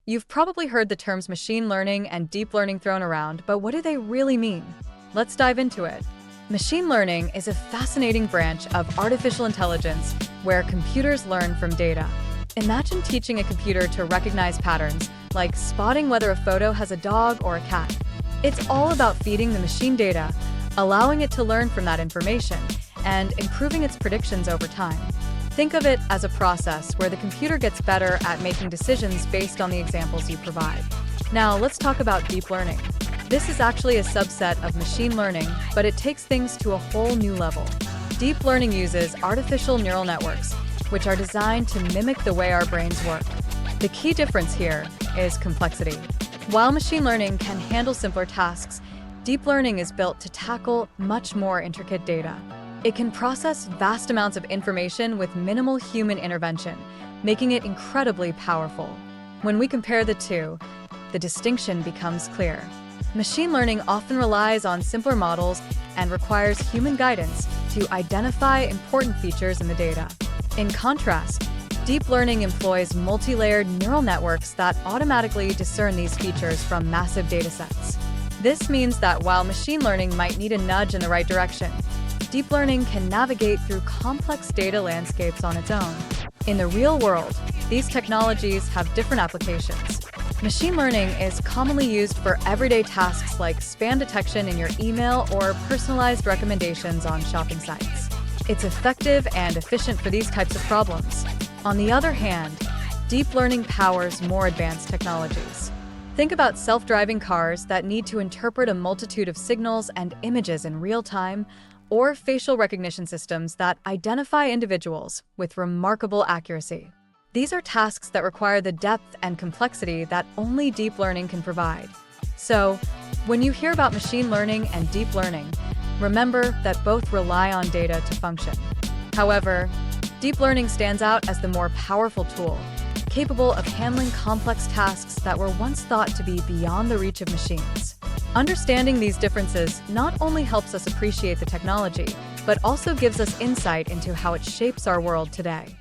You've probably heard the terms machine learning and deep learning thrown around, but what do they really mean? Let's dive into it. Machine learning is a fascinating branch of artificial intelligence where computers learn from data. Imagine teaching a computer to recognize patterns, like spotting whether a photo has a dog or a cat. It's all about feeding the machine data, allowing it to learn from that information, and improving its predictions over time. Think of it as a process where the computer gets better at making decisions based on the examples you provide. Now, let's talk about deep learning. This is actually a subset of machine learning, but it takes things to a whole new level. Deep learning uses artificial neural networks, which are designed to mimic the way our brains work. The key difference here is complexity. While machine learning can handle simpler tasks, deep learning is built to tackle much more intricate data. It can process vast amounts of information with minimal human intervention, making it incredibly powerful. When we compare the two, the distinction becomes clear. Machine learning often relies on simpler models and requires human guidance to identify important features in the data. In contrast, deep learning employs multi-layered neural networks that automatically discern these features from massive datasets. This means that while machine learning might need a nudge in the right direction, deep learning can navigate through complex data landscapes on its own. In the real world, these technologies have different applications. Machine learning is commonly used for everyday tasks like spam detection in your email or personalized recommendations on shopping sites. It's effective and efficient for these types of problems. On the other hand, deep learning powers more advanced technologies. Think about self-driving cars that need to interpret a multitude of signals and images in real time, or facial recognition systems that identify individuals with remarkable accuracy. These are tasks that require the depth and complexity that only deep learning can provide. So, when you hear about machine learning and deep learning, remember that both rely on data to function. However, deep learning stands out as the more powerful tool, capable of handling complex tasks that were once thought to be beyond the reach of machines. Understanding these differences not only helps us appreciate the technology, but also gives us insight into how it shapes our world today.